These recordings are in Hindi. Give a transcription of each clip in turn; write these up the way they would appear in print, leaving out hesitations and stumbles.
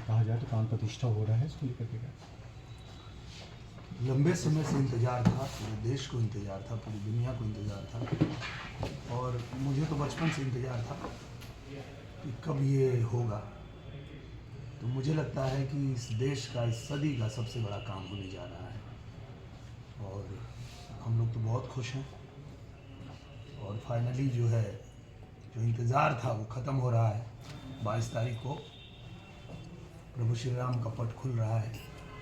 कहा जाए तो प्राण प्रतिष्ठा हो रहा है, इसको लेकर के क्या? लंबे समय से इंतज़ार था, पूरे देश को इंतज़ार था, पूरी दुनिया को इंतज़ार था और मुझे तो बचपन से इंतज़ार था कि कब ये होगा। तो मुझे लगता है कि इस देश का, इस सदी का सबसे बड़ा काम होने जा रहा है और हम लोग तो बहुत खुश हैं और फाइनली जो है, जो इंतज़ार था वो ख़त्म हो रहा है। 22 तारीख को प्रभु श्री राम का पट खुल रहा है।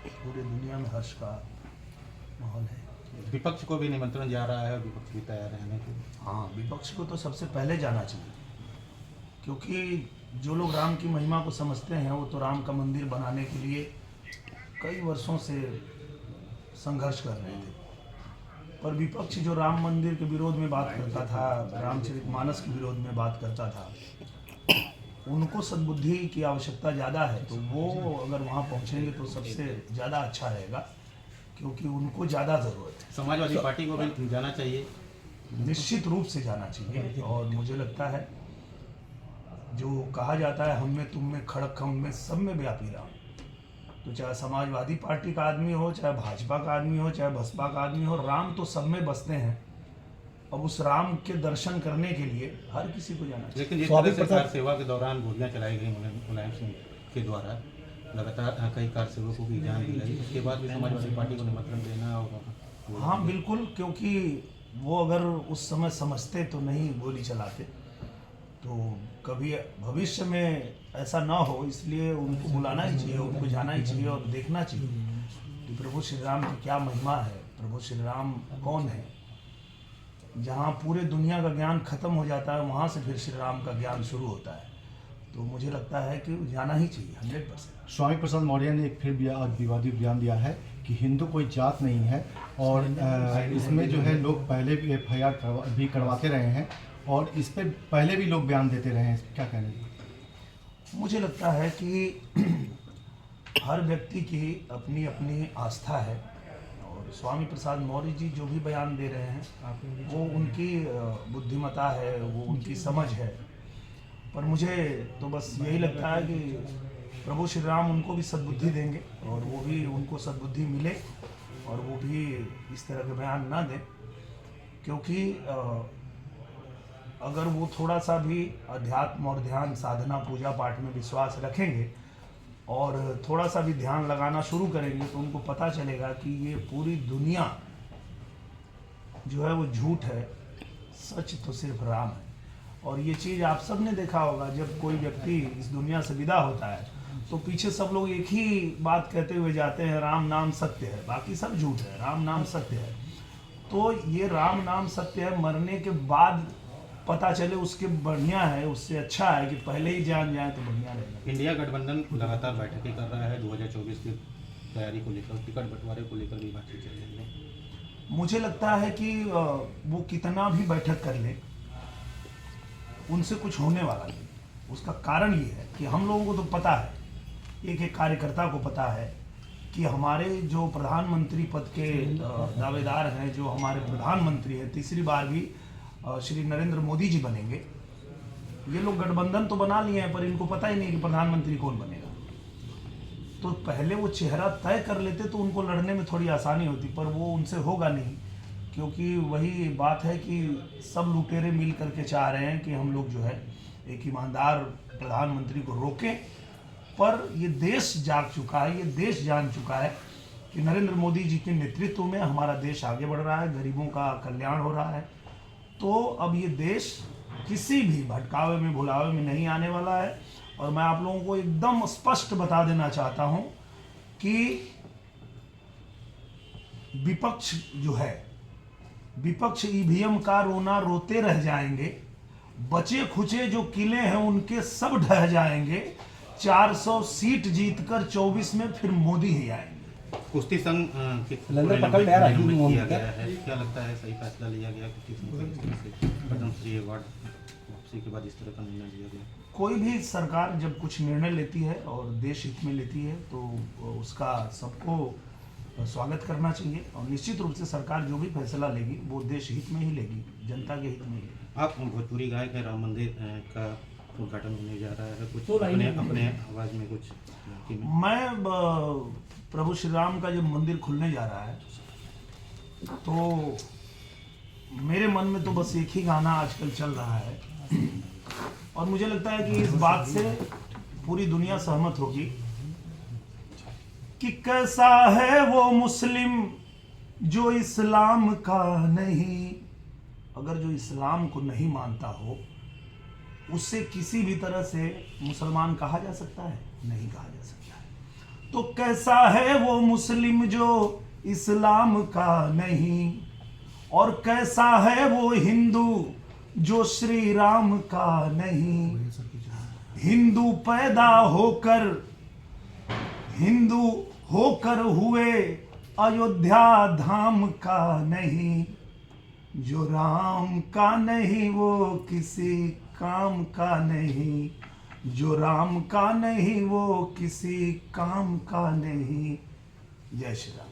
पूरे दुनिया में हर्ष का माहौल है। विपक्ष को भी निमंत्रण जा रहा है, विपक्ष भी तैयार रहने के। हाँ, विपक्ष को तो सबसे पहले जाना चाहिए, क्योंकि जो लोग राम की महिमा को समझते हैं वो तो राम का मंदिर बनाने के लिए कई वर्षों से संघर्ष कर रहे थे। पर विपक्ष जो राम मंदिर के विरोध में बात करता था, रामचरितमानस के विरोध में बात करता था, उनको सद्बुद्धि की आवश्यकता ज़्यादा है। तो वो अगर वहाँ पहुँचेंगे तो सबसे ज़्यादा अच्छा रहेगा, क्योंकि उनको ज़्यादा ज़रूरत है। समाजवादी पार्टी को भी जाना चाहिए, निश्चित रूप से जाना चाहिए। और मुझे लगता है जो कहा जाता है, हम में तुम में खड़क खम में सब में व्यापी राम, तो चाहे समाजवादी पार्टी का आदमी हो, चाहे भाजपा का आदमी हो, चाहे बसपा का आदमी हो, राम तो सब में बसते हैं। अब उस राम के दर्शन करने के लिए हर किसी को जाना चाहिए। लेकिन जिस तरह से कार सेवा के दौरान गोलियां चलाई गई मुलायम सिंह के द्वारा, लगातार कई कार सेवकों की जान दी गई, उसके बाद भी समाजवादी पार्टी को निमंत्रण देना और हाँ बिल्कुल, क्योंकि वो अगर उस समय समझते तो नहीं गोली चलाते। तो कभी भविष्य में ऐसा ना हो, इसलिए उनको बुलाना ही चाहिए, उनको जाना ही चाहिए और देखना चाहिए कि प्रभु श्री राम की क्या महिमा है, प्रभु श्री राम कौन है। जहाँ पूरे दुनिया का ज्ञान खत्म हो जाता है, वहाँ से फिर श्री राम का ज्ञान शुरू होता है। तो मुझे लगता है कि जाना ही चाहिए 100%। स्वामी प्रसाद मौर्य ने एक फिर विवादित बयान दिया है कि हिंदू कोई जात नहीं है और इसमें जो है लोग पहले भी FIR भी करवाते रहे हैं और इस पर पहले भी लोग बयान देते रहे हैं, क्या कहना है? मुझे लगता है कि हर व्यक्ति की अपनी अपनी आस्था है और स्वामी प्रसाद मौर्य जी जो भी बयान दे रहे हैं वो उनकी बुद्धिमत्ता है, वो उनकी समझ है। पर मुझे तो बस यही लगता है कि प्रभु श्री राम उनको भी सद्बुद्धि देंगे और वो भी, उनको सद्बुद्धि मिले और वो भी इस तरह के बयान ना दें, क्योंकि अगर वो थोड़ा सा भी अध्यात्म और ध्यान, साधना, पूजा पाठ में विश्वास रखेंगे और थोड़ा सा भी ध्यान लगाना शुरू करेंगे तो उनको पता चलेगा कि ये पूरी दुनिया जो है वो झूठ है, सच तो सिर्फ राम है। और ये चीज़ आप सब ने देखा होगा, जब कोई व्यक्ति इस दुनिया से विदा होता है तो पीछे सब लोग एक ही बात कहते हुए जाते हैं, राम नाम सत्य है, बाकी सब झूठ है, राम नाम सत्य है। तो ये राम नाम सत्य है, मरने के बाद पता चले उसके बढ़िया है, उससे अच्छा है कि पहले ही जान जाए तो बढ़िया रहेगा। इंडिया गठबंधन लगातार बैठकें कर रहा है, 2024 की तैयारी को लेकर, टिकट बंटवारे को लेकर भी बातचीत चल रही है। मुझे लगता है कि वो कितना भी बैठक कर ले, उनसे कुछ होने वाला नहीं। उसका कारण ये है कि हम लोगों को तो पता है, एक एक कार्यकर्ता को पता है कि हमारे जो प्रधानमंत्री पद के दावेदार हैं, जो हमारे प्रधानमंत्री हैं, तीसरी बार भी श्री नरेंद्र मोदी जी बनेंगे। ये लोग गठबंधन तो बना लिए हैं पर इनको पता ही नहीं कि प्रधानमंत्री कौन बनेगा। तो पहले वो चेहरा तय कर लेते तो उनको लड़ने में थोड़ी आसानी होती, पर वो उनसे होगा नहीं, क्योंकि वही बात है कि सब लुटेरे मिल करके चाह रहे हैं कि हम लोग जो है एक ईमानदार प्रधानमंत्री को रोकें। पर ये देश जाग चुका है, ये देश जान चुका है कि नरेंद्र मोदी जी के नेतृत्व में हमारा देश आगे बढ़ रहा है, गरीबों का कल्याण हो रहा है। तो अब ये देश किसी भी भटकावे में, भुलावे में नहीं आने वाला है। और मैं आप लोगों को एकदम स्पष्ट बता देना चाहता हूं कि विपक्ष जो है, विपक्ष EVM का रोना रोते रह जाएंगे, बचे खुचे जो किले हैं उनके सब ढह जाएंगे। 400 सीट जीतकर 24 में फिर मोदी ही आएंगे। कुश्ती संघ पकड़ ले रहा किया गया है, क्या लगता है सही फैसला लिया गया? कुश्ती संघ से पद्मश्री अवार्ड वापसी के बाद इस तरह का निर्णय लिया गया। कोई भी सरकार जब कुछ निर्णय लेती है और देश हित में लेती है तो उसका सबको स्वागत करना चाहिए और निश्चित रूप से सरकार जो भी फैसला लेगी वो देश हित में ही लेगी, जनता के हित में ही लेगी। आप भोजपुरी गायक है, राम मंदिर का उद्घाटन होने जा रहा है, कुछ अपने अपने आवाज़ में कुछ मैं प्रभु श्री राम का जब मंदिर खुलने जा रहा है तो मेरे मन में तो बस एक ही गाना आजकल चल रहा है और मुझे लगता है कि इस बात से पूरी दुनिया सहमत होगी कि कैसा है वो मुस्लिम जो इस्लाम का नहीं। अगर जो इस्लाम को नहीं मानता हो उससे किसी भी तरह से मुसलमान कहा जा सकता है? नहीं कहा जा सकता है। तो कैसा है वो मुस्लिम जो इस्लाम का नहीं, और कैसा है वो हिंदू जो श्री राम का नहीं। हिंदू पैदा होकर हुए अयोध्या धाम का नहीं। जो राम का नहीं वो किसी काम का नहीं। जो राम का नहीं वो किसी काम का नहीं। जय श्री राम।